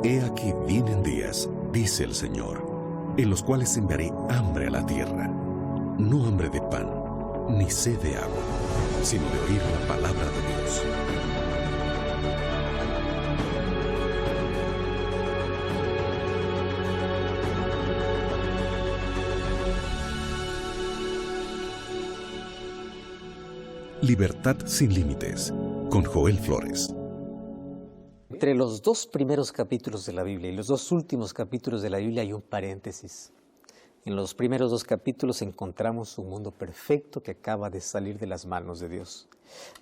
He aquí vienen días, dice el Señor, en los cuales enviaré hambre a la tierra, no hambre de pan, ni sed de agua, sino de oír la palabra de Dios. Libertad sin límites, con Joel Flores. Entre los dos primeros capítulos de la Biblia y los dos últimos capítulos de la Biblia hay un paréntesis. En los primeros dos capítulos encontramos un mundo perfecto que acaba de salir de las manos de Dios.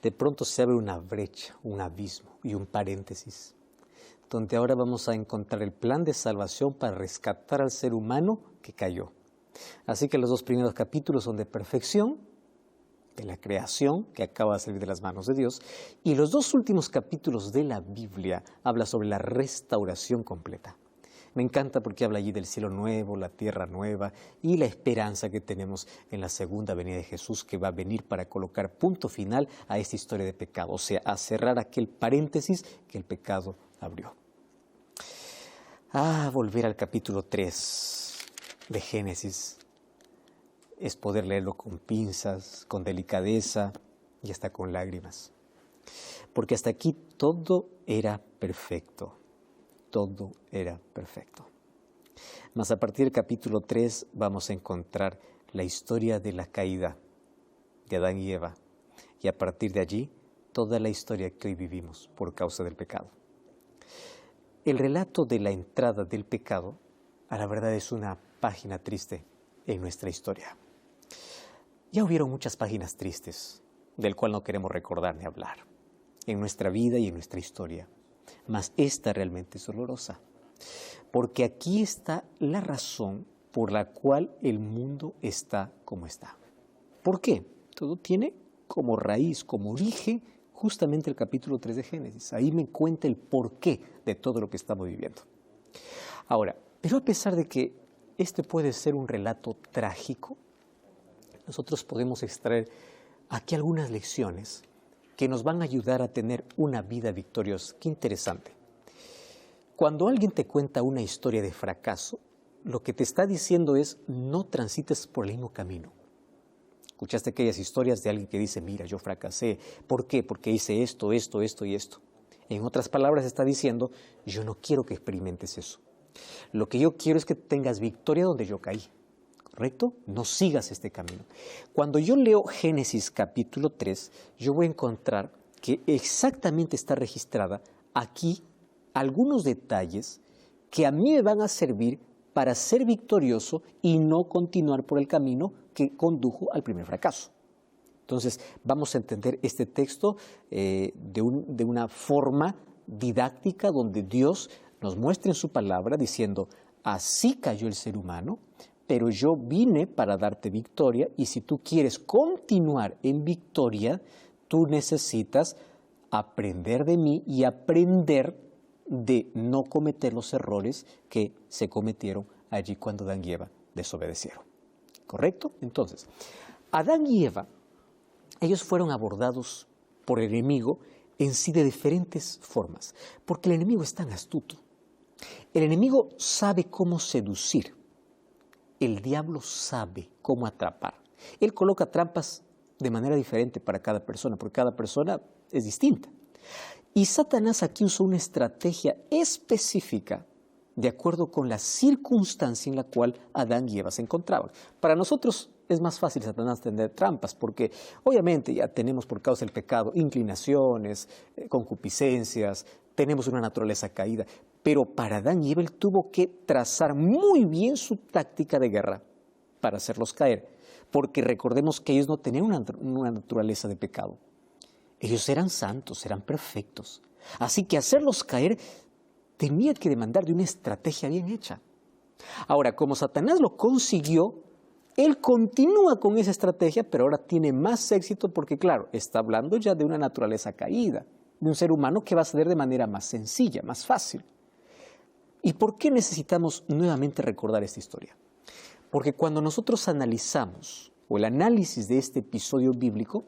De pronto se abre una brecha, un abismo y un paréntesis, donde ahora vamos a encontrar el plan de salvación para rescatar al ser humano que cayó. Así que los dos primeros capítulos son de perfección, de la creación que acaba de salir de las manos de Dios, y los dos últimos capítulos de la Biblia habla sobre la restauración completa. Me encanta porque habla allí del cielo nuevo, la tierra nueva y la esperanza que tenemos en la segunda venida de Jesús, que va a venir para colocar punto final a esta historia de pecado, o sea, a cerrar aquel paréntesis que el pecado abrió. Volver al capítulo 3 de Génesis es poder leerlo con pinzas, con delicadeza y hasta con lágrimas. Porque hasta aquí todo era perfecto. Todo era perfecto. Mas a partir del capítulo 3 vamos a encontrar la historia de la caída de Adán y Eva. Y a partir de allí, toda la historia que hoy vivimos por causa del pecado. El relato de la entrada del pecado, a la verdad, es una página triste en nuestra historia. Ya hubieron muchas páginas tristes, del cual no queremos recordar ni hablar, en nuestra vida y en nuestra historia. Mas esta realmente es dolorosa, porque aquí está la razón por la cual el mundo está como está. ¿Por qué? Todo tiene como raíz, como origen, justamente el capítulo 3 de Génesis. Ahí me cuenta el porqué de todo lo que estamos viviendo. Ahora, pero a pesar de que este puede ser un relato trágico, nosotros podemos extraer aquí algunas lecciones que nos van a ayudar a tener una vida victoriosa. Qué interesante. Cuando alguien te cuenta una historia de fracaso, lo que te está diciendo es: no transites por el mismo camino. Escuchaste aquellas historias de alguien que dice: mira, yo fracasé. ¿Por qué? Porque hice esto, esto, esto y esto. En otras palabras, está diciendo: yo no quiero que experimentes eso. Lo que yo quiero es que tengas victoria donde yo caí. ¿Correcto? No sigas este camino. Cuando yo leo Génesis capítulo 3, yo voy a encontrar que exactamente está registrada aquí algunos detalles que a mí me van a servir para ser victorioso y no continuar por el camino que condujo al primer fracaso. Entonces, vamos a entender este texto de una forma didáctica, donde Dios nos muestra en su palabra diciendo: así cayó el ser humano, pero yo vine para darte victoria, y si tú quieres continuar en victoria, tú necesitas aprender de mí y aprender de no cometer los errores que se cometieron allí cuando Adán y Eva desobedecieron. ¿Correcto? Entonces, Adán y Eva, ellos fueron abordados por el enemigo en sí de diferentes formas, porque el enemigo es tan astuto. El enemigo sabe cómo seducir. El diablo sabe cómo atrapar. Él coloca trampas de manera diferente para cada persona, porque cada persona es distinta. Y Satanás aquí usó una estrategia específica de acuerdo con la circunstancia en la cual Adán y Eva se encontraban. Para nosotros es más fácil, Satanás, tener trampas, porque obviamente ya tenemos, por causa del pecado, inclinaciones, concupiscencias, tenemos una naturaleza caída. Pero para Adán y Eva, él tuvo que trazar muy bien su táctica de guerra para hacerlos caer, porque recordemos que ellos no tenían una naturaleza de pecado. Ellos eran santos, eran perfectos. Así que hacerlos caer tenía que demandar de una estrategia bien hecha. Ahora, como Satanás lo consiguió, él continúa con esa estrategia, pero ahora tiene más éxito porque, claro, está hablando ya de una naturaleza caída, de un ser humano que va a ceder de manera más sencilla, más fácil. ¿Y por qué necesitamos nuevamente recordar esta historia? Porque cuando nosotros analizamos, o el análisis de este episodio bíblico,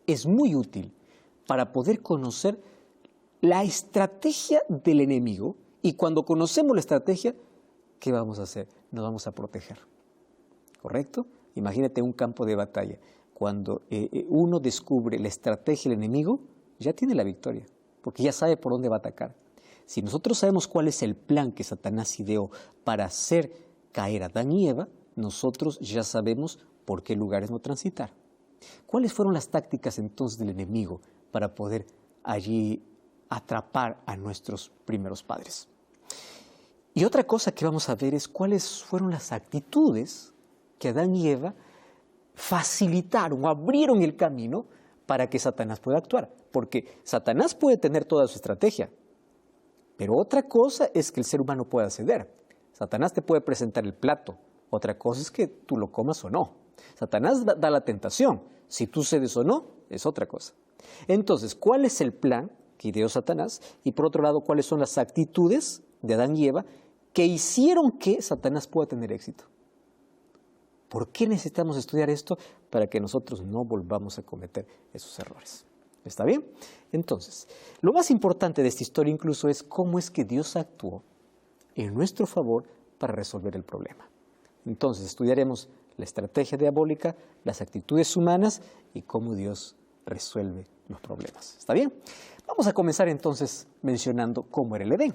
es muy útil para poder conocer la estrategia del enemigo Y cuando conocemos la estrategia, ¿qué vamos a hacer? Nos vamos a proteger. ¿Correcto? Imagínate un campo de batalla. Cuando uno descubre la estrategia del enemigo, ya tiene la victoria, porque ya sabe por dónde va a atacar. Si nosotros sabemos cuál es el plan que Satanás ideó para hacer caer a Adán y Eva, nosotros ya sabemos por qué lugares no transitar. ¿Cuáles fueron las tácticas entonces del enemigo para poder allí atrapar a nuestros primeros padres? Y otra cosa que vamos a ver es cuáles fueron las actitudes que Adán y Eva facilitaron o abrieron el camino para que Satanás pueda actuar. Porque Satanás puede tener toda su estrategia, pero otra cosa es que el ser humano pueda ceder. Satanás te puede presentar el plato, otra cosa es que tú lo comas o no. Satanás da la tentación, si tú cedes o no, es otra cosa. Entonces, ¿cuál es el plan que ideó Satanás? Y por otro lado, ¿cuáles son las actitudes de Adán y Eva que hicieron que Satanás pueda tener éxito? ¿Por qué necesitamos estudiar esto? Para que nosotros no volvamos a cometer esos errores. ¿Está bien? Entonces, lo más importante de esta historia incluso es cómo es que Dios actuó en nuestro favor para resolver el problema. Entonces, estudiaremos la estrategia diabólica, las actitudes humanas y cómo Dios resuelve los problemas. ¿Está bien? Vamos a comenzar entonces mencionando cómo era el Edén.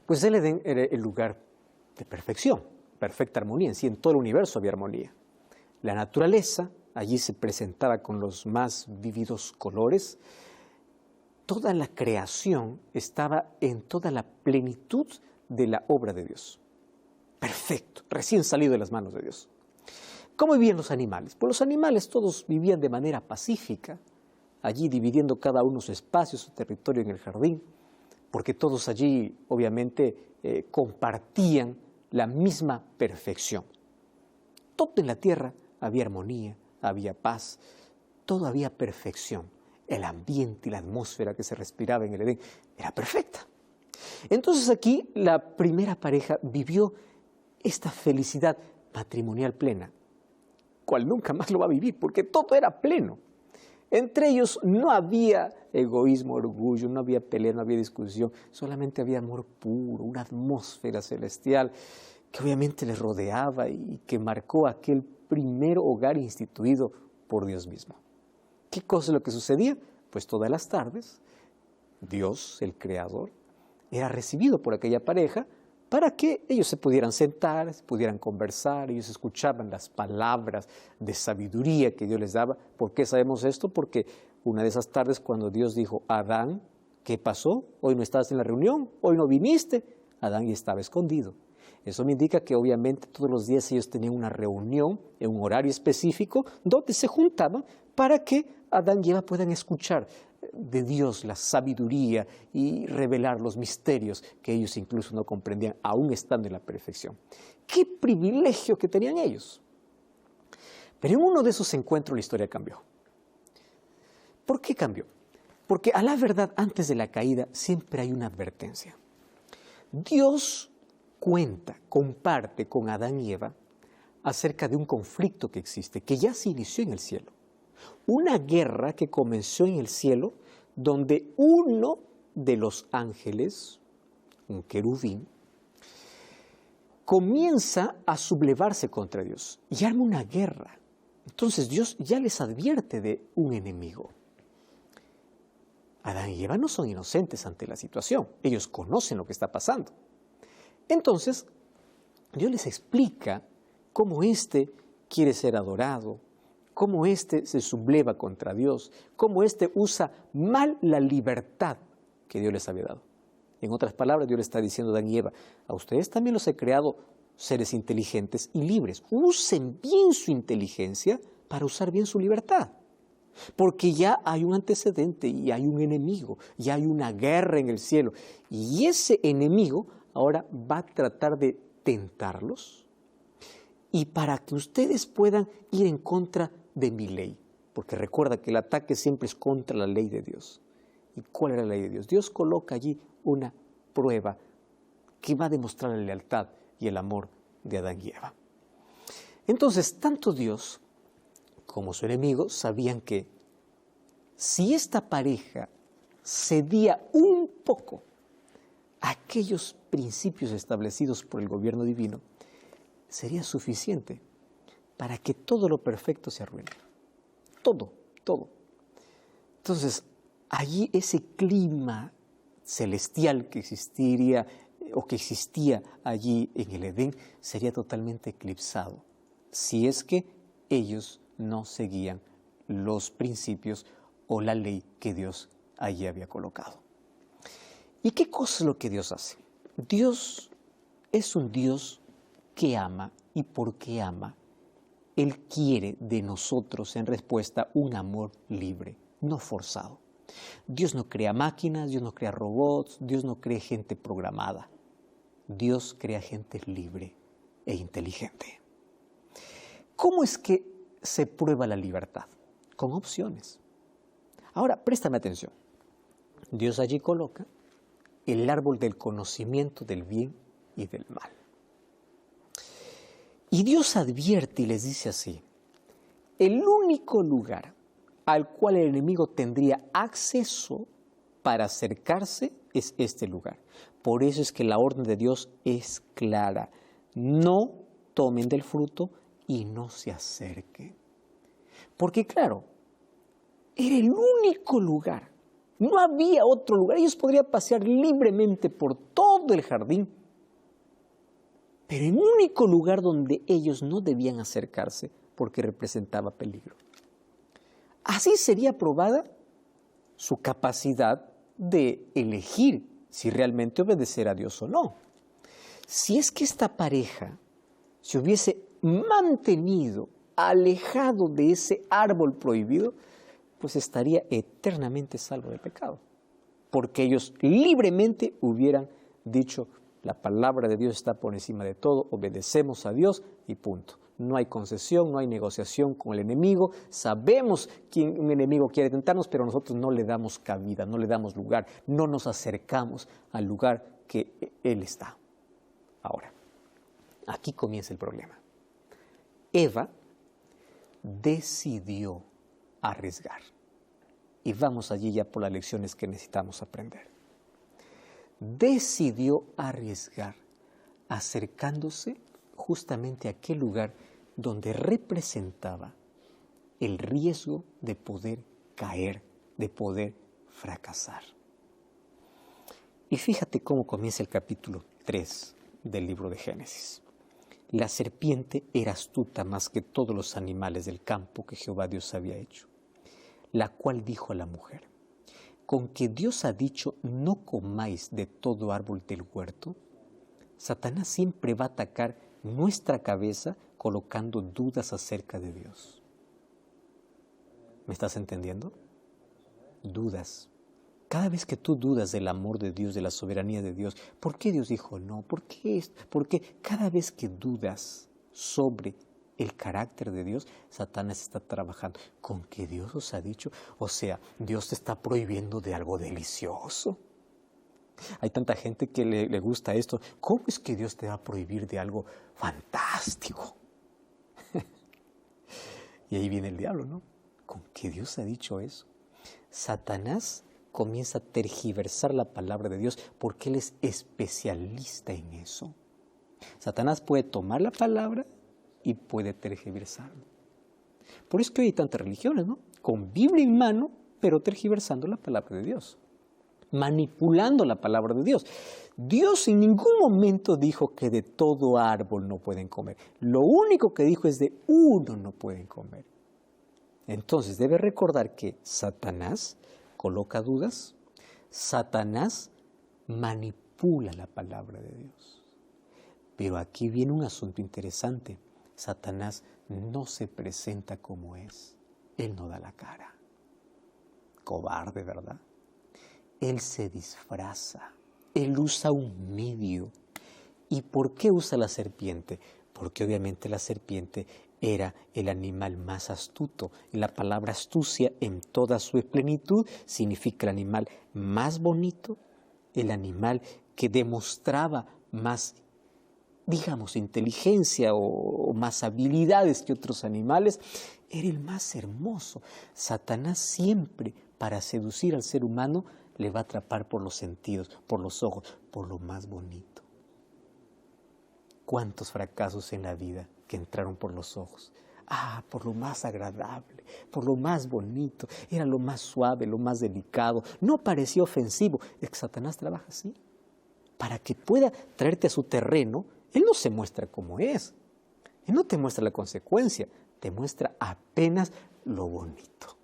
Pues el Edén era el lugar de perfección, perfecta armonía. En sí, en todo el universo había armonía. La naturaleza allí se presentaba con los más vívidos colores. Toda la creación estaba en toda la plenitud de la obra de Dios. Perfecto, recién salido de las manos de Dios. ¿Cómo vivían los animales? Pues los animales todos vivían de manera pacífica, allí dividiendo cada uno su espacio, su territorio en el jardín, porque todos allí obviamente compartían la misma perfección. Todo en la tierra había armonía, había paz, todo había perfección. El ambiente y la atmósfera que se respiraba en el Edén era perfecta. Entonces aquí la primera pareja vivió esta felicidad matrimonial plena, cual nunca más lo va a vivir, porque todo era pleno. Entre ellos no había egoísmo, orgullo, no había pelea, no había discusión, solamente había amor puro, una atmósfera celestial que obviamente les rodeaba y que marcó aquel primer hogar instituido por Dios mismo. ¿Qué cosa es lo que sucedía? Pues todas las tardes, Dios, el Creador, era recibido por aquella pareja para que ellos se pudieran sentar, se pudieran conversar, ellos escuchaban las palabras de sabiduría que Dios les daba. ¿Por qué sabemos esto? Porque una de esas tardes cuando Dios dijo, Adán, ¿qué pasó? Hoy no estabas en la reunión, hoy no viniste. Adán ya estaba escondido. Eso me indica que obviamente todos los días ellos tenían una reunión en un horario específico donde se juntaban para que Adán y Eva puedan escuchar de Dios la sabiduría y revelar los misterios que ellos incluso no comprendían, aún estando en la perfección. ¡Qué privilegio que tenían ellos! Pero en uno de esos encuentros la historia cambió. ¿Por qué cambió? Porque a la verdad, antes de la caída, siempre hay una advertencia. Dios comparte con Adán y Eva acerca de un conflicto que existe, que ya se inició en el cielo. Una guerra que comenzó en el cielo donde uno de los ángeles, un querubín, comienza a sublevarse contra Dios y arma una guerra. Entonces Dios ya les advierte de un enemigo. Adán y Eva no son inocentes ante la situación, ellos conocen lo que está pasando. Entonces Dios les explica cómo éste quiere ser adorado, cómo éste se subleva contra Dios, cómo éste usa mal la libertad que Dios les había dado. En otras palabras, Dios le está diciendo a Adán y Eva, a ustedes también los he creado seres inteligentes y libres. Usen bien su inteligencia para usar bien su libertad. Porque ya hay un antecedente y hay un enemigo, ya hay una guerra en el cielo. Y ese enemigo ahora va a tratar de tentarlos y para que ustedes puedan ir en contra de mi ley. Porque recuerda que el ataque siempre es contra la ley de Dios. ¿Y cuál era la ley de Dios? Dios coloca allí una prueba que va a demostrar la lealtad y el amor de Adán y Eva. Entonces, tanto Dios como su enemigo sabían que si esta pareja cedía un poco aquellos principios establecidos por el gobierno divino, sería suficiente para que todo lo perfecto se arruine. Todo, todo. Entonces, allí ese clima celestial que existiría o que existía allí en el Edén sería totalmente eclipsado si es que ellos no seguían los principios o la ley que Dios allí había colocado. ¿Y qué cosa es lo que Dios hace? Dios es un Dios que ama, y porque ama, Él quiere de nosotros en respuesta un amor libre, no forzado. Dios no crea máquinas, Dios no crea robots, Dios no crea gente programada. Dios crea gente libre e inteligente. ¿Cómo es que se prueba la libertad? Con opciones. Ahora, préstame atención. Dios allí coloca el árbol del conocimiento del bien y del mal. Y Dios advierte y les dice así: el único lugar al cual el enemigo tendría acceso para acercarse es este lugar. Por eso es que la orden de Dios es clara: no tomen del fruto y no se acerquen. Porque claro, era el único lugar, no había otro lugar. Ellos podrían pasear libremente por todo el jardín, pero el único lugar donde ellos no debían acercarse porque representaba peligro. Así sería probada su capacidad de elegir si realmente obedecer a Dios o no. Si es que esta pareja se hubiese mantenido alejado de ese árbol prohibido, pues estaría eternamente salvo de pecado, porque ellos libremente hubieran dicho: la palabra de Dios está por encima de todo, obedecemos a Dios y punto. No hay concesión, no hay negociación con el enemigo. Sabemos que un enemigo quiere tentarnos, pero nosotros no le damos cabida, no le damos lugar, no nos acercamos al lugar que Él está. Ahora, aquí comienza el problema. Eva decidió arriesgar. Y vamos allí ya por las lecciones que necesitamos aprender. Decidió arriesgar acercándose justamente a aquel lugar donde representaba el riesgo de poder caer, de poder fracasar. Y fíjate cómo comienza el capítulo 3 del libro de Génesis. La serpiente era astuta más que todos los animales del campo que Jehová Dios había hecho, la cual dijo a la mujer: ¿con que Dios ha dicho no comáis de todo árbol del huerto? Satanás siempre va a atacar nuestra cabeza colocando dudas acerca de Dios. ¿Me estás entendiendo? Dudas. Cada vez que tú dudas del amor de Dios, de la soberanía de Dios, ¿por qué Dios dijo no? ¿Por qué esto? Porque cada vez que dudas sobre el carácter de Dios, Satanás está trabajando. ¿Con que Dios os ha dicho? O sea, Dios te está prohibiendo de algo delicioso. Hay tanta gente que le gusta esto. ¿Cómo es que Dios te va a prohibir de algo fantástico? Y ahí viene el diablo, ¿no? ¿Con que Dios ha dicho eso? Satanás comienza a tergiversar la palabra de Dios porque él es especialista en eso. Satanás puede tomar la palabra y puede tergiversarlo. Por eso es que hoy hay tantas religiones, ¿no? Con Biblia en mano, pero tergiversando la palabra de Dios, manipulando la palabra de Dios. Dios en ningún momento dijo que de todo árbol no pueden comer. Lo único que dijo es de uno no pueden comer. Entonces debe recordar que Satanás coloca dudas, Satanás manipula la palabra de Dios. Pero aquí viene un asunto interesante. Satanás no se presenta como es. Él no da la cara. Cobarde, ¿verdad? Él se disfraza. Él usa un medio. ¿Y por qué usa la serpiente? Porque obviamente la serpiente era el animal más astuto. La palabra astucia en toda su plenitud significa el animal más bonito, el animal que demostraba más, digamos, inteligencia o más habilidades que otros animales. Era el más hermoso. Satanás siempre, para seducir al ser humano, le va a atrapar por los sentidos, por los ojos, por lo más bonito. ¿Cuántos fracasos en la vida que entraron por los ojos? Por lo más agradable, por lo más bonito, era lo más suave, lo más delicado, no parecía ofensivo. Es que Satanás trabaja así. Para que pueda traerte a su terreno, él no se muestra como es. Él no te muestra la consecuencia, te muestra apenas lo bonito.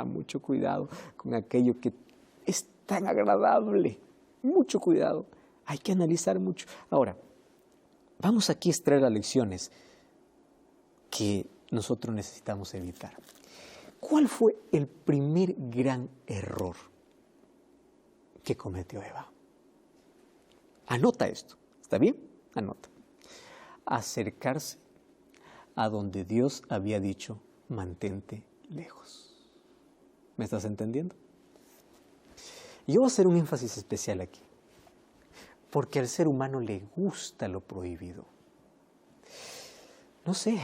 Mucho cuidado con aquello que es tan agradable. Mucho cuidado. Hay que analizar mucho. Ahora, vamos aquí a extraer las lecciones que nosotros necesitamos evitar. ¿Cuál fue el primer gran error que cometió Eva? Anota esto, ¿está bien? Anota. Acercarse a donde Dios había dicho, mantente lejos. ¿Me estás entendiendo? Yo voy a hacer un énfasis especial aquí, porque al ser humano le gusta lo prohibido. No sé,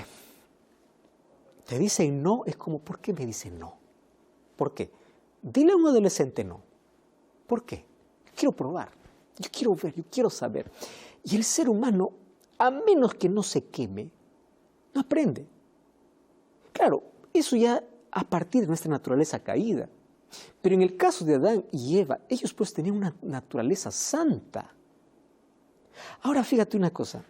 te dicen no, es como, ¿por qué me dicen no? ¿Por qué? Dile a un adolescente no. ¿Por qué? Yo quiero probar, yo quiero ver, yo quiero saber. Y el ser humano, a menos que no se queme, no aprende. Claro, eso ya a partir de nuestra naturaleza caída. Pero en el caso de Adán y Eva, ellos pues tenían una naturaleza santa. Ahora fíjate una cosa,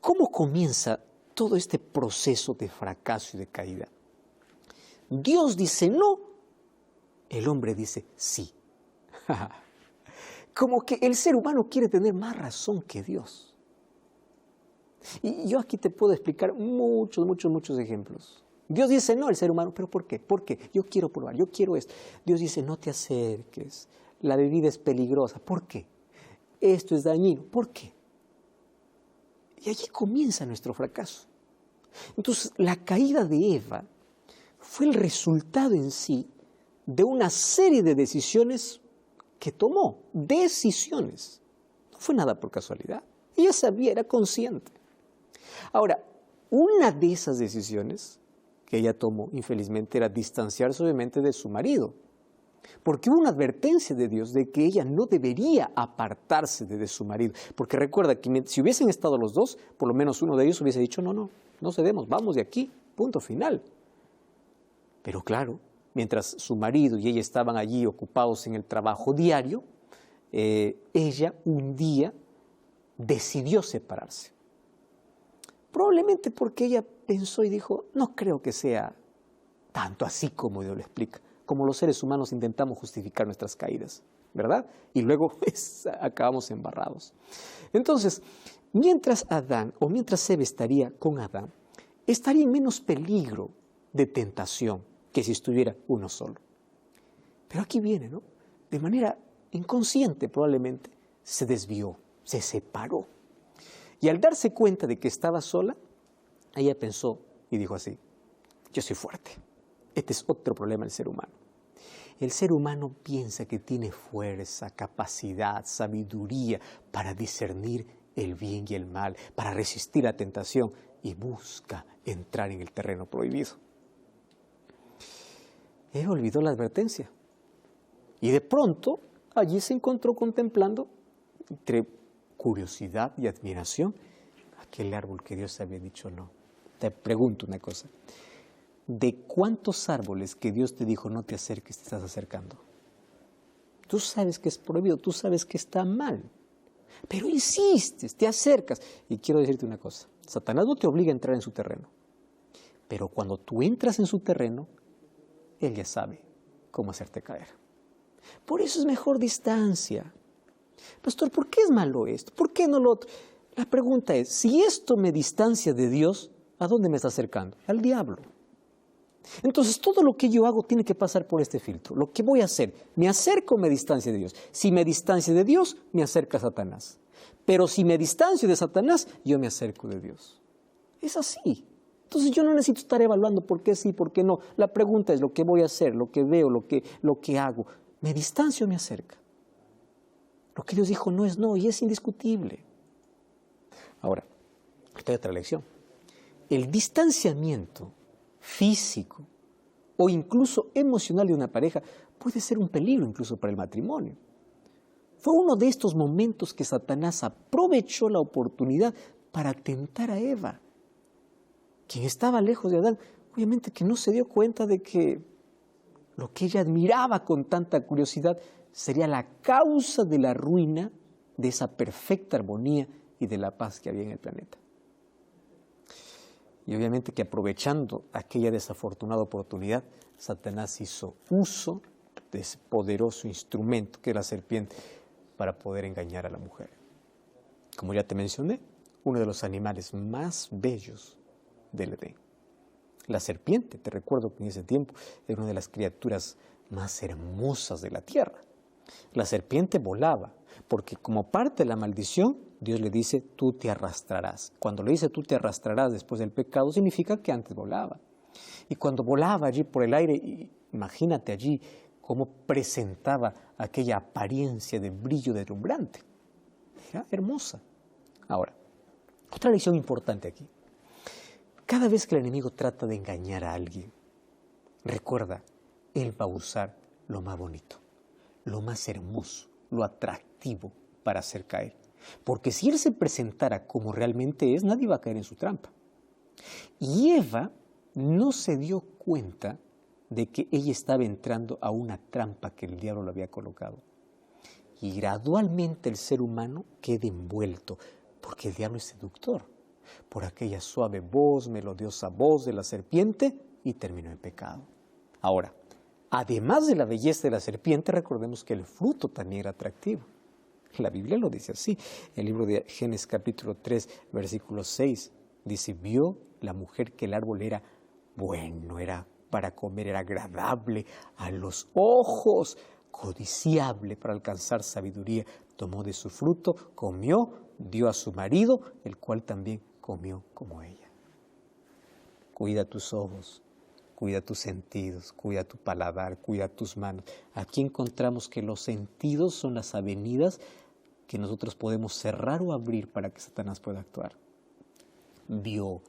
¿cómo comienza todo este proceso de fracaso y de caída? Dios dice no, el hombre dice sí. Como que el ser humano quiere tener más razón que Dios. Y yo aquí te puedo explicar muchos ejemplos. Dios dice no, el ser humano, ¿pero por qué? ¿Por qué? Yo quiero probar, yo quiero esto. Dios dice no te acerques, la bebida es peligrosa. ¿Por qué? Esto es dañino. ¿Por qué? Y allí comienza nuestro fracaso. Entonces, la caída de Eva fue el resultado en sí de una serie de decisiones que tomó. Decisiones. No fue nada por casualidad. Ella sabía, era consciente. Ahora, una de esas decisiones que ella tomó, infelizmente, era distanciarse obviamente de su marido. Porque hubo una advertencia de Dios de que ella no debería apartarse de su marido. Porque recuerda que si hubiesen estado los dos, por lo menos uno de ellos hubiese dicho, no cedemos, vamos de aquí, punto final. Pero claro, mientras su marido y ella estaban allí ocupados en el trabajo diario, ella un día decidió separarse. Probablemente porque ella pensó y dijo, no creo que sea tanto así como Dios lo explica. Como los seres humanos intentamos justificar nuestras caídas, ¿verdad? Y luego acabamos embarrados. Entonces, mientras Eva estaría con Adán, estaría en menos peligro de tentación que si estuviera uno solo. Pero aquí viene, ¿no? De manera inconsciente probablemente, se desvió, se separó. Y al darse cuenta de que estaba sola, ella pensó y dijo así, yo soy fuerte. Este es otro problema del ser humano. El ser humano piensa que tiene fuerza, capacidad, sabiduría para discernir el bien y el mal, para resistir la tentación y busca entrar en el terreno prohibido. Ella olvidó la advertencia y de pronto allí se encontró contemplando entre curiosidad y admiración aquel árbol que Dios había dicho no. Te pregunto una cosa. ¿De cuántos árboles que Dios te dijo no te acerques te estás acercando? Tú sabes que es prohibido, tú sabes que está mal, pero insistes, te acercas. Y quiero decirte una cosa, Satanás no te obliga a entrar en su terreno, pero cuando tú entras en su terreno, él ya sabe cómo hacerte caer. Por eso es mejor distancia. Pastor, ¿por qué es malo esto? ¿Por qué no lo otro? La pregunta es, si esto me distancia de Dios, ¿a dónde me está acercando? Al diablo. Entonces, todo lo que yo hago tiene que pasar por este filtro. Lo que voy a hacer, me acerco o me distancio de Dios. Si me distancio de Dios, me acerca a Satanás. Pero si me distancio de Satanás, yo me acerco de Dios. Es así. Entonces, yo no necesito estar evaluando por qué sí, por qué no. La pregunta es lo que voy a hacer, lo que veo, lo que hago. ¿Me distancio o me acerca? Lo que Dios dijo no es no y es indiscutible. Ahora, esta es otra lección. El distanciamiento físico o incluso emocional de una pareja puede ser un peligro incluso para el matrimonio. Fue uno de estos momentos que Satanás aprovechó la oportunidad para tentar a Eva, quien estaba lejos de Adán. Obviamente que no se dio cuenta de que lo que ella admiraba con tanta curiosidad sería la causa de la ruina de esa perfecta armonía y de la paz que había en el planeta. Y obviamente que aprovechando aquella desafortunada oportunidad, Satanás hizo uso de ese poderoso instrumento que es la serpiente para poder engañar a la mujer. Como ya te mencioné, uno de los animales más bellos del Edén. La serpiente, te recuerdo que en ese tiempo era una de las criaturas más hermosas de la tierra. La serpiente volaba, porque como parte de la maldición, Dios le dice, tú te arrastrarás. Cuando le dice, tú te arrastrarás después del pecado, significa que antes volaba. Y cuando volaba allí por el aire, imagínate allí cómo presentaba aquella apariencia de brillo deslumbrante. Era hermosa. Ahora, otra lección importante aquí. Cada vez que el enemigo trata de engañar a alguien, recuerda, él va a usar lo más bonito, lo más hermoso, lo atractivo para hacer caer. Porque si él se presentara como realmente es, nadie va a caer en su trampa. Y Eva no se dio cuenta de que ella estaba entrando a una trampa que el diablo le había colocado. Y gradualmente el ser humano queda envuelto, porque el diablo es seductor, por aquella suave voz, melodiosa voz de la serpiente, y terminó en pecado. Ahora, además de la belleza de la serpiente, recordemos que el fruto también era atractivo. La Biblia lo dice así. El libro de Génesis capítulo 3, versículo 6, dice, vio la mujer que el árbol era bueno, era para comer, era agradable a los ojos, codiciable para alcanzar sabiduría. Tomó de su fruto, comió, dio a su marido, el cual también comió como ella. Cuida tus ojos, cuida tus sentidos, cuida tu paladar, cuida tus manos. Aquí encontramos que los sentidos son las avenidas que nosotros podemos cerrar o abrir para que Satanás pueda actuar. Vio,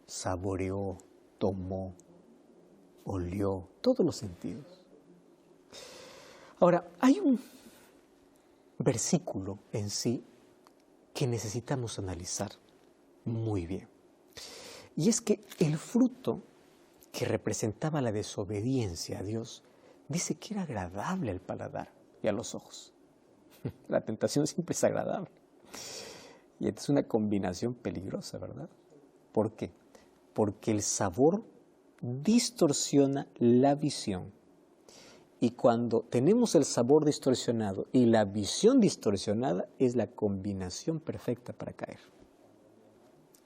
saboreó, tomó, olió, todos los sentidos. Ahora, hay un versículo en sí que necesitamos analizar muy bien. Y es que el fruto que representaba la desobediencia a Dios, dice que era agradable al paladar y a los ojos. La tentación siempre es agradable. Y esta es una combinación peligrosa, ¿verdad? ¿Por qué? Porque el sabor distorsiona la visión. Y cuando tenemos el sabor distorsionado y la visión distorsionada, es la combinación perfecta para caer.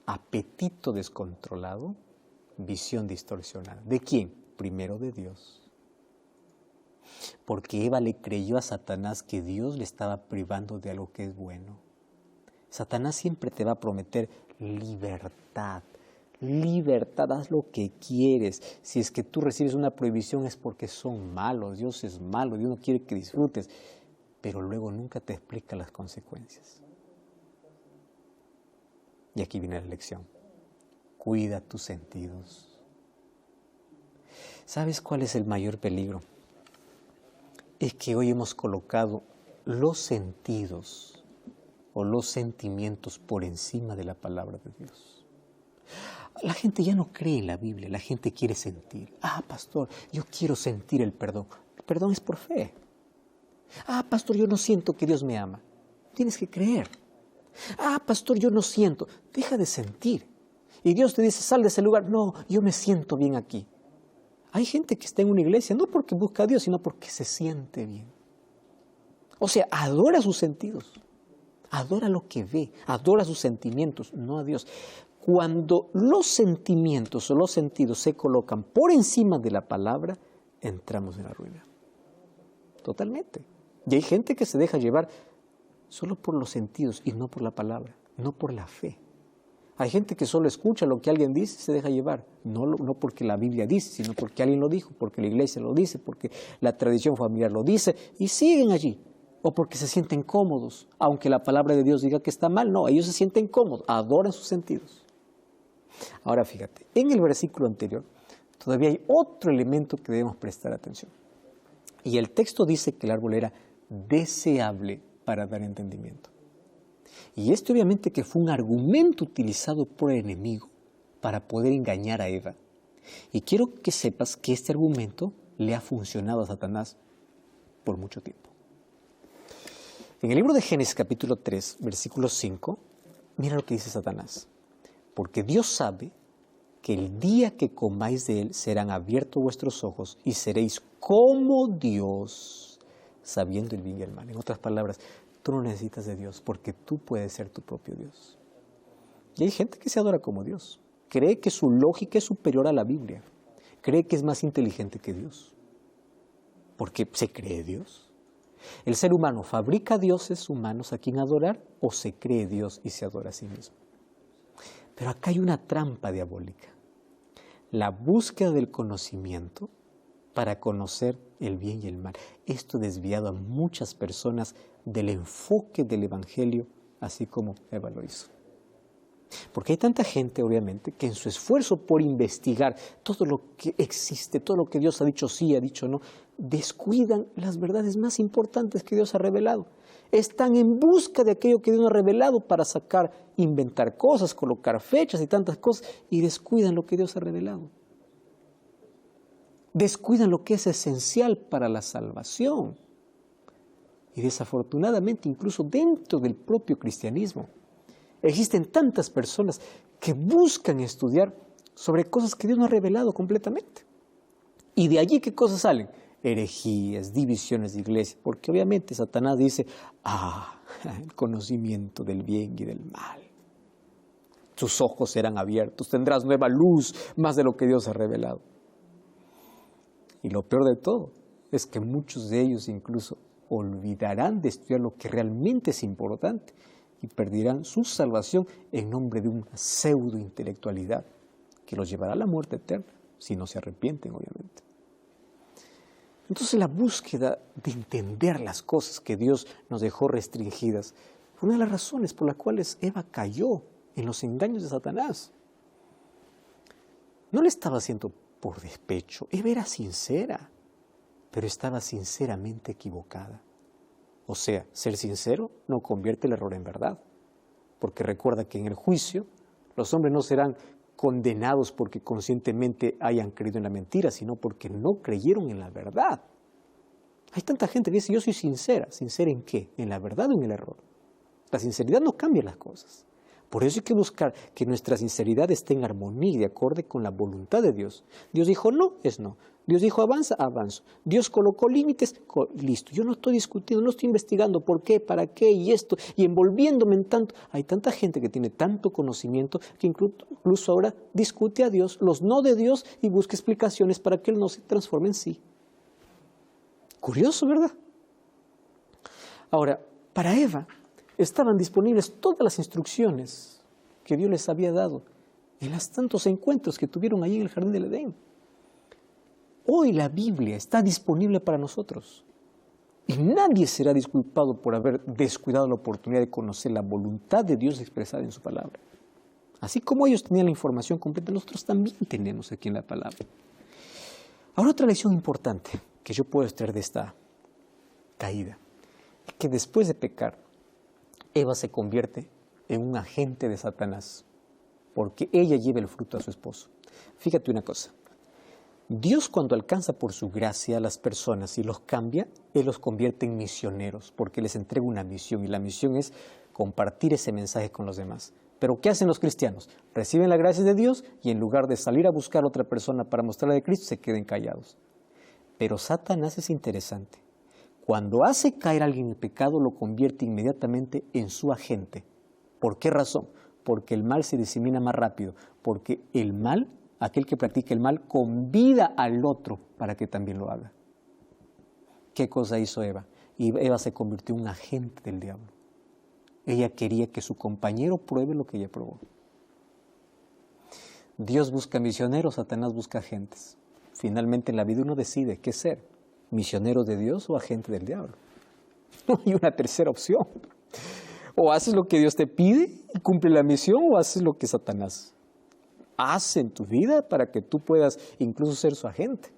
Apetito descontrolado, visión distorsionada. ¿De quién? Primero de Dios. Porque Eva le creyó a Satanás que Dios le estaba privando de algo que es bueno. Satanás siempre te va a prometer libertad. Libertad, haz lo que quieres. Si es que tú recibes una prohibición es porque son malos, Dios es malo, Dios no quiere que disfrutes. Pero luego nunca te explica las consecuencias. Y aquí viene la lección. Cuida tus sentidos. ¿Sabes cuál es el mayor peligro? Es que hoy hemos colocado los sentidos o los sentimientos por encima de la palabra de Dios. La gente ya no cree en la Biblia, la gente quiere sentir. Ah, pastor, yo quiero sentir el perdón. El perdón es por fe. Ah, pastor, yo no siento que Dios me ama. Tienes que creer. Ah, pastor, yo no siento. Deja de sentir. Y Dios te dice, sal de ese lugar. No, yo me siento bien aquí. Hay gente que está en una iglesia no porque busca a Dios, sino porque se siente bien. O sea, adora sus sentidos. Adora lo que ve. Adora sus sentimientos, no a Dios. Cuando los sentimientos o los sentidos se colocan por encima de la palabra, entramos en la ruina. Totalmente. Y hay gente que se deja llevar solo por los sentidos y no por la palabra, no por la fe. Hay gente que solo escucha lo que alguien dice y se deja llevar. No porque la Biblia dice, sino porque alguien lo dijo, porque la iglesia lo dice, porque la tradición familiar lo dice, y siguen allí. O porque se sienten cómodos, aunque la palabra de Dios diga que está mal. No, ellos se sienten cómodos, adoran sus sentidos. Ahora fíjate, en el versículo anterior todavía hay otro elemento que debemos prestar atención. Y el texto dice que el árbol era deseable para dar entendimiento. Y este obviamente que fue un argumento utilizado por el enemigo para poder engañar a Eva. Y quiero que sepas que este argumento le ha funcionado a Satanás por mucho tiempo. En el libro de Génesis capítulo 3, versículo 5, mira lo que dice Satanás. Porque Dios sabe que el día que comáis de él serán abiertos vuestros ojos y seréis como Dios, sabiendo el bien y el mal. En otras palabras, tú no necesitas de Dios porque tú puedes ser tu propio Dios. Y hay gente que se adora como Dios. Cree que su lógica es superior a la Biblia. Cree que es más inteligente que Dios. Porque se cree Dios. El ser humano fabrica dioses humanos a quien adorar o se cree Dios y se adora a sí mismo. Pero acá hay una trampa diabólica. La búsqueda del conocimiento para conocer el bien y el mal. Esto ha desviado a muchas personas del enfoque del Evangelio, así como Eva lo hizo. Porque hay tanta gente, obviamente, que en su esfuerzo por investigar todo lo que existe, todo lo que Dios ha dicho sí, ha dicho no, descuidan las verdades más importantes que Dios ha revelado. Están en busca de aquello que Dios ha revelado para inventar cosas, colocar fechas y tantas cosas, y descuidan lo que Dios ha revelado. Descuidan lo que es esencial para la salvación. Y desafortunadamente, incluso dentro del propio cristianismo, existen tantas personas que buscan estudiar sobre cosas que Dios no ha revelado completamente. Y de allí, ¿qué cosas salen? Herejías, divisiones de iglesia, porque obviamente Satanás dice, el conocimiento del bien y del mal. Tus ojos serán abiertos, tendrás nueva luz, más de lo que Dios ha revelado. Y lo peor de todo es que muchos de ellos incluso olvidarán de estudiar lo que realmente es importante y perderán su salvación en nombre de una pseudo-intelectualidad que los llevará a la muerte eterna, si no se arrepienten, obviamente. Entonces la búsqueda de entender las cosas que Dios nos dejó restringidas fue una de las razones por las cuales Eva cayó en los engaños de Satanás. No le estaba haciendo por despecho, Eva era sincera, pero estaba sinceramente equivocada. O sea, ser sincero no convierte el error en verdad, porque recuerda que en el juicio los hombres no serán condenados porque conscientemente hayan creído en la mentira, sino porque no creyeron en la verdad. Hay tanta gente que dice, yo soy sincera. ¿Sincera en qué? ¿En la verdad o en el error? La sinceridad no cambia las cosas. Por eso hay que buscar que nuestra sinceridad esté en armonía y de acorde con la voluntad de Dios. Dios dijo no, es no. Dios dijo avanza, avanzo. Dios colocó límites, listo. Yo no estoy discutiendo, no estoy investigando por qué, para qué y esto, y envolviéndome en tanto. Hay tanta gente que tiene tanto conocimiento que incluso ahora discute a Dios, los no de Dios, y busca explicaciones para que Él no se transforme en sí. Curioso, ¿verdad? Ahora, para Eva estaban disponibles todas las instrucciones que Dios les había dado en los tantos encuentros que tuvieron allí en el Jardín del Edén. Hoy la Biblia está disponible para nosotros y nadie será disculpado por haber descuidado la oportunidad de conocer la voluntad de Dios expresada en su palabra. Así como ellos tenían la información completa, nosotros también tenemos aquí en la palabra. Ahora otra lección importante que yo puedo extraer de esta caída, es que después de pecar, Eva se convierte en un agente de Satanás, porque ella lleva el fruto a su esposo. Fíjate una cosa, Dios cuando alcanza por su gracia a las personas y los cambia, Él los convierte en misioneros, porque les entrega una misión, y la misión es compartir ese mensaje con los demás. Pero ¿qué hacen los cristianos? Reciben la gracia de Dios y en lugar de salir a buscar a otra persona para mostrarle de Cristo, se queden callados. Pero Satanás es interesante. Cuando hace caer a alguien en el pecado, lo convierte inmediatamente en su agente. ¿Por qué razón? Porque el mal se disemina más rápido. Porque el mal, aquel que practica el mal, convida al otro para que también lo haga. ¿Qué cosa hizo Eva? Y Eva se convirtió en un agente del diablo. Ella quería que su compañero pruebe lo que ella probó. Dios busca misioneros, Satanás busca agentes. Finalmente en la vida uno decide qué ser, misionero de Dios o agente del diablo. No hay una tercera opción. O haces lo que Dios te pide y cumple la misión, o haces lo que Satanás hace en tu vida para que tú puedas incluso ser su agente.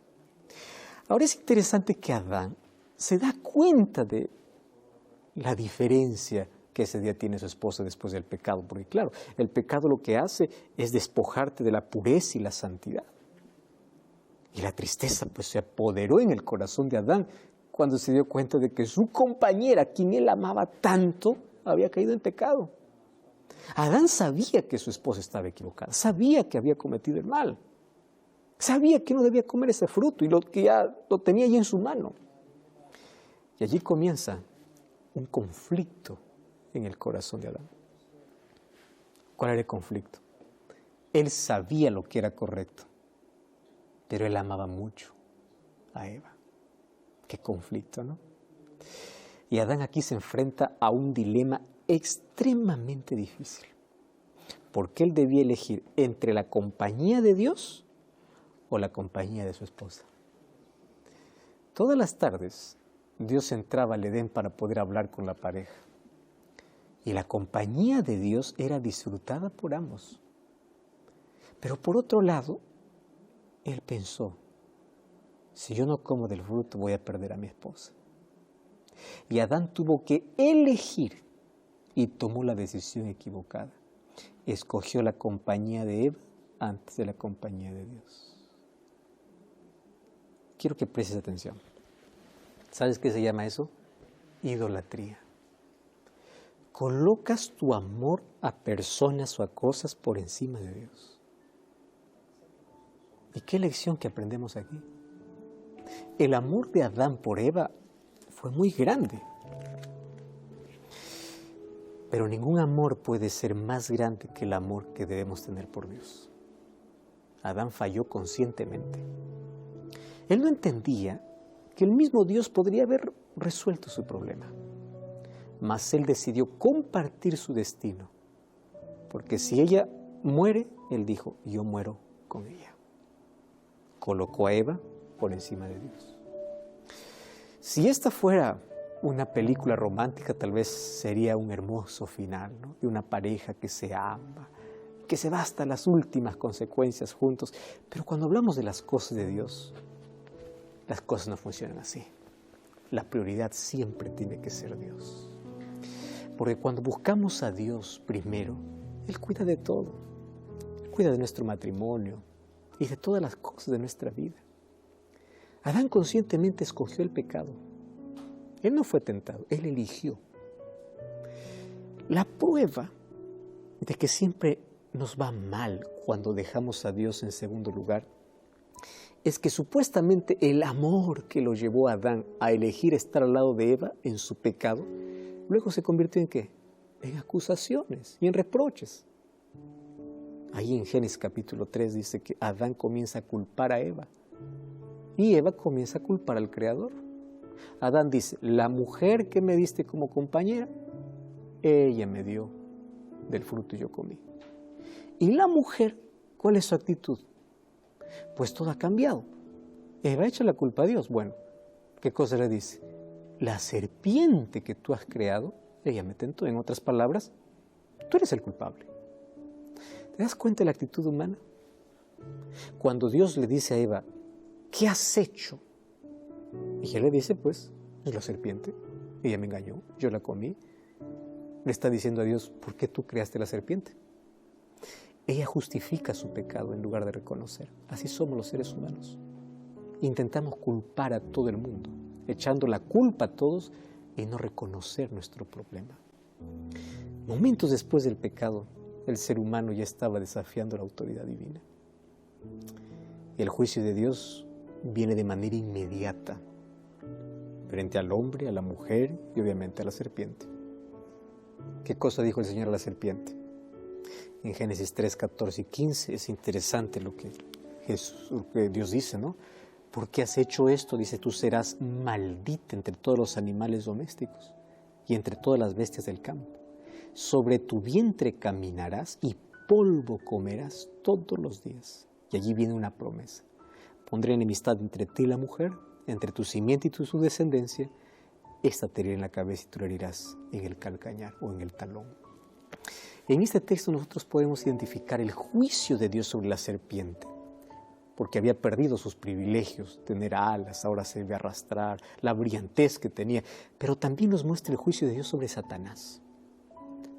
Ahora es interesante que Adán se da cuenta de la diferencia que ese día tiene su esposa después del pecado, porque claro, el pecado lo que hace es despojarte de la pureza y la santidad. Y la tristeza pues se apoderó en el corazón de Adán cuando se dio cuenta de que su compañera, quien él amaba tanto, había caído en pecado. Adán sabía que su esposa estaba equivocada, sabía que había cometido el mal, sabía que no debía comer ese fruto y que ya lo tenía ahí en su mano. Y allí comienza un conflicto en el corazón de Adán. ¿Cuál era el conflicto? Él sabía lo que era correcto, pero él amaba mucho a Eva. Qué conflicto, ¿no? Y Adán aquí se enfrenta a un dilema extremadamente difícil, porque él debía elegir entre la compañía de Dios o la compañía de su esposa. Todas las tardes Dios entraba al Edén para poder hablar con la pareja. Y la compañía de Dios era disfrutada por ambos. Pero por otro lado, él pensó, si yo no como del fruto voy a perder a mi esposa. Y Adán tuvo que elegir y tomó la decisión equivocada. Escogió la compañía de Eva antes de la compañía de Dios. Quiero que prestes atención. ¿Sabes qué se llama eso? Idolatría. Colocas tu amor a personas o a cosas por encima de Dios. ¿Y qué lección que aprendemos aquí? El amor de Adán por Eva fue muy grande. Pero ningún amor puede ser más grande que el amor que debemos tener por Dios. Adán falló conscientemente. Él no entendía que el mismo Dios podría haber resuelto su problema. Mas él decidió compartir su destino, porque si ella muere, él dijo, yo muero con ella. Colocó a Eva por encima de Dios. Si esta fuera una película romántica, tal vez sería un hermoso final, ¿no? De una pareja que se ama, que se va hasta las últimas consecuencias juntos. Pero cuando hablamos de las cosas de Dios, las cosas no funcionan así. La prioridad siempre tiene que ser Dios. Porque cuando buscamos a Dios primero, Él cuida de todo. Él cuida de nuestro matrimonio y de todas las cosas de nuestra vida. Adán conscientemente escogió el pecado. Él no fue tentado, él eligió. La prueba de que siempre nos va mal cuando dejamos a Dios en segundo lugar es que supuestamente el amor que lo llevó a Adán a elegir estar al lado de Eva en su pecado, luego se convirtió en ¿qué? En acusaciones y en reproches. Ahí en Génesis capítulo 3 dice que Adán comienza a culpar a Eva y Eva comienza a culpar al Creador. Adán dice, la mujer que me diste como compañera, ella me dio del fruto y yo comí. Y la mujer, ¿cuál es su actitud? Pues todo ha cambiado. Eva echa la culpa a Dios. Bueno, ¿qué cosa le dice? La serpiente que tú has creado, ella me tentó. En otras palabras, tú eres el culpable. ¿Te das cuenta de la actitud humana? Cuando Dios le dice a Eva, ¿qué has hecho? Y ella le dice, pues, es la serpiente. Ella me engañó, yo la comí. Le está diciendo a Dios, ¿por qué tú creaste la serpiente? Ella justifica su pecado en lugar de reconocer. Así somos los seres humanos. Intentamos culpar a todo el mundo, echando la culpa a todos y no reconocer nuestro problema. Momentos después del pecado, el ser humano ya estaba desafiando la autoridad divina. Y el juicio de Dios viene de manera inmediata frente al hombre, a la mujer y obviamente a la serpiente. ¿Qué cosa dijo el Señor a la serpiente? En Génesis 3, 14 y 15 es interesante lo que Dios dice, ¿no? ¿Por qué has hecho esto? Dice, tú serás maldita entre todos los animales domésticos y entre todas las bestias del campo. Sobre tu vientre caminarás y polvo comerás todos los días. Y allí viene una promesa. Pondré enemistad entre ti y la mujer, entre tu simiente y su descendencia. Esta te herirá en la cabeza y tú la herirás en el calcañar o en el talón. En este texto nosotros podemos identificar el juicio de Dios sobre la serpiente porque había perdido sus privilegios, tener alas, ahora se debe arrastrar, la brillantez que tenía, pero también nos muestra el juicio de Dios sobre Satanás.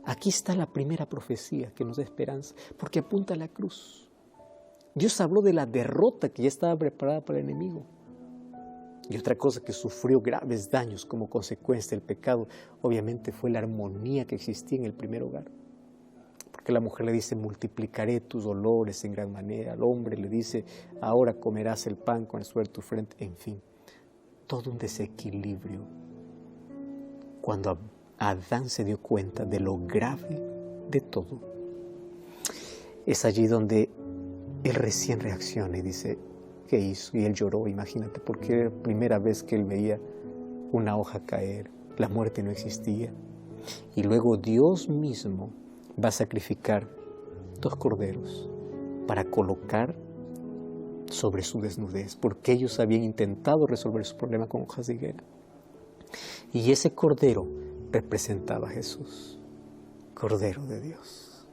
Aquí está la primera profecía que nos da esperanza, porque apunta a la cruz. Dios habló de la derrota que ya estaba preparada para el enemigo. Y otra cosa que sufrió graves daños como consecuencia del pecado, obviamente fue la armonía que existía en el primer hogar. Porque la mujer le dice, multiplicaré tus dolores en gran manera. Al hombre le dice, ahora comerás el pan con el sudor de tu frente. En fin, todo un desequilibrio. Cuando Adán se dio cuenta de lo grave de todo, es allí donde él recién reacciona y dice, ¿qué hizo? Y él lloró, imagínate, porque era la primera vez que él veía una hoja caer, la muerte no existía. Y luego Dios mismo va a sacrificar 2 corderos para colocar sobre su desnudez, porque ellos habían intentado resolver su problema con hojas de higuera. Y ese cordero representaba a Jesús, Cordero de Dios.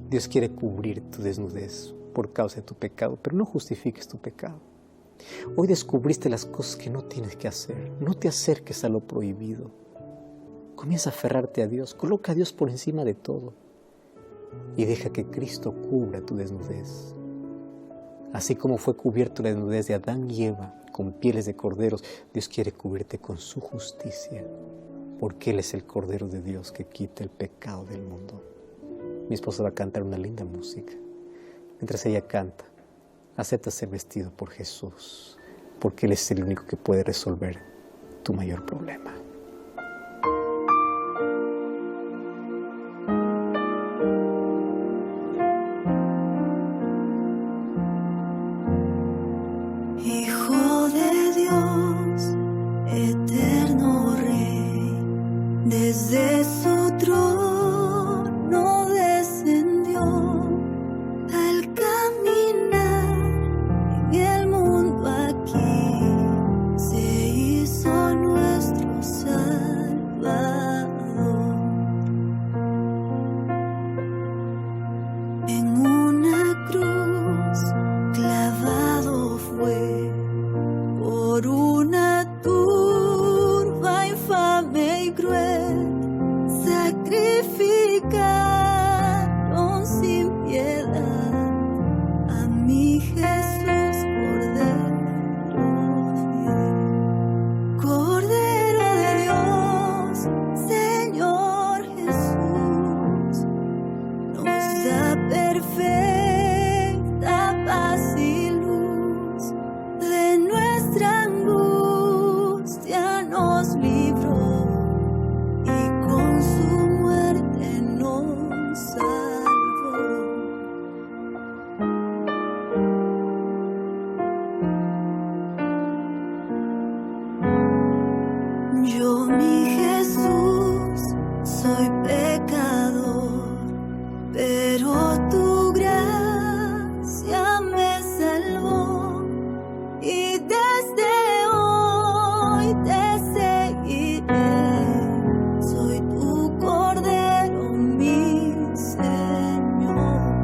Dios quiere cubrir tu desnudez por causa de tu pecado, pero no justifiques tu pecado. Hoy descubriste las cosas que no tienes que hacer. No te acerques a lo prohibido. Comienza a aferrarte a Dios. Coloca a Dios por encima de todo y deja que Cristo cubra tu desnudez. Así como fue cubierto la desnudez de Adán y Eva con pieles de corderos, Dios quiere cubrirte con su justicia, porque Él es el Cordero de Dios que quita el pecado del mundo. Mi esposa va a cantar una linda música. Mientras ella canta, acepta ser vestido por Jesús, porque Él es el único que puede resolver tu mayor problema. Hijo de Dios, eterno Rey, desde su trono descendió al caminar en el mundo aquí, se hizo nuestro Salvador. En una cruz clavado fue por una turba infame y cruel, sacrificaron sin piedad a mi Jesús, Cordero de Dios, Señor Jesús, nos da perfecta paz y luz, de nuestra angustia nos libró y con su muerte nos salvó. Yo, mi Jesús, soy pecador, pero tu gracia me salvó y desde hoy te seguiré. Soy tu Cordero, mi Señor.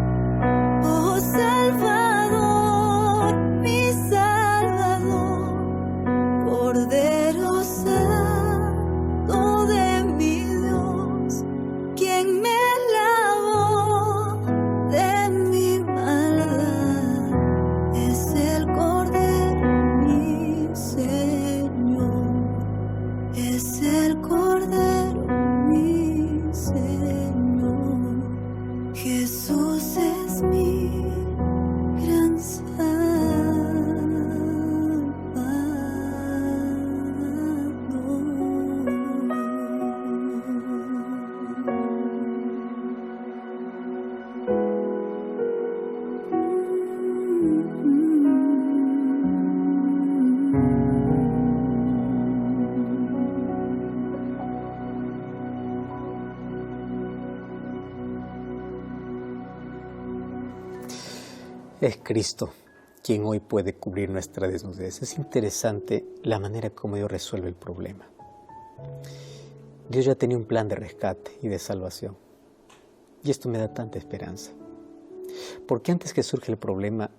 Oh Salvador, mi Salvador, Cordero Santo de mi Dios, quien me lavó de mi maldad, es el Cordero, mi Señor, es el Cordero, mi Señor. Jesús es mi gran Es Cristo quien hoy puede cubrir nuestra desnudez. Es interesante la manera como Dios resuelve el problema. Dios ya tenía un plan de rescate y de salvación. Y esto me da tanta esperanza. Porque antes que surge el problema,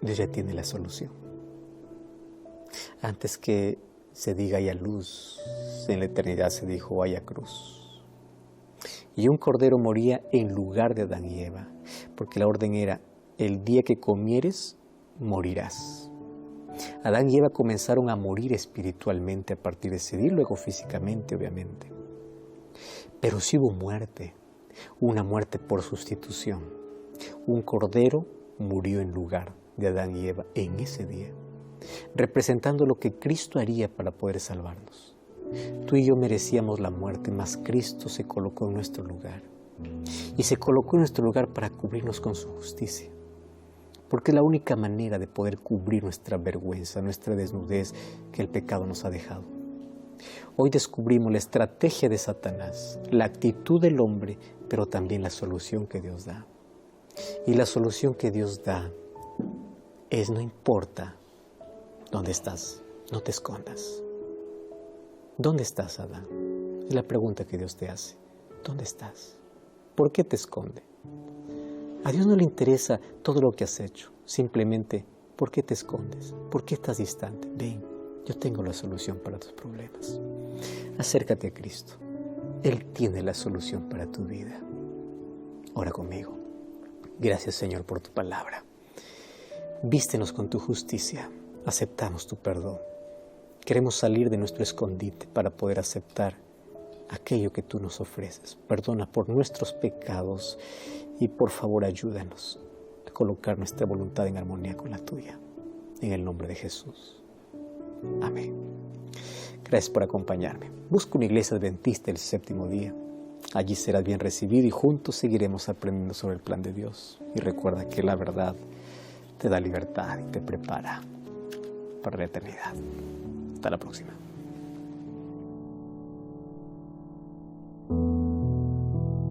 Dios ya tiene la solución. Antes que se diga haya luz, en la eternidad se dijo haya cruz. Y un cordero moría en lugar de Adán y Eva, porque la orden era, el día que comieres, morirás. Adán y Eva comenzaron a morir espiritualmente a partir de ese día, luego físicamente, obviamente. Pero sí hubo muerte, una muerte por sustitución. Un cordero murió en lugar de Adán y Eva en ese día, representando lo que Cristo haría para poder salvarnos. Tú y yo merecíamos la muerte, mas Cristo se colocó en nuestro lugar. Y se colocó en nuestro lugar para cubrirnos con su justicia. Porque es la única manera de poder cubrir nuestra vergüenza, nuestra desnudez que el pecado nos ha dejado. Hoy descubrimos la estrategia de Satanás, la actitud del hombre, pero también la solución que Dios da. Y la solución que Dios da es: no importa dónde estás, no te escondas. ¿Dónde estás, Adán? Es la pregunta que Dios te hace. ¿Dónde estás? ¿Por qué te esconde? A Dios no le interesa todo lo que has hecho. Simplemente, ¿por qué te escondes? ¿Por qué estás distante? Ven, yo tengo la solución para tus problemas. Acércate a Cristo. Él tiene la solución para tu vida. Ora conmigo. Gracias, Señor, por tu palabra. Vístenos con tu justicia. Aceptamos tu perdón. Queremos salir de nuestro escondite para poder aceptar aquello que tú nos ofreces. Perdona por nuestros pecados y por favor ayúdanos a colocar nuestra voluntad en armonía con la tuya. En el nombre de Jesús. Amén. Gracias por acompañarme. Busca una iglesia adventista el séptimo día. Allí serás bien recibido y juntos seguiremos aprendiendo sobre el plan de Dios. Y recuerda que la verdad te da libertad y te prepara para la eternidad. Hasta la próxima.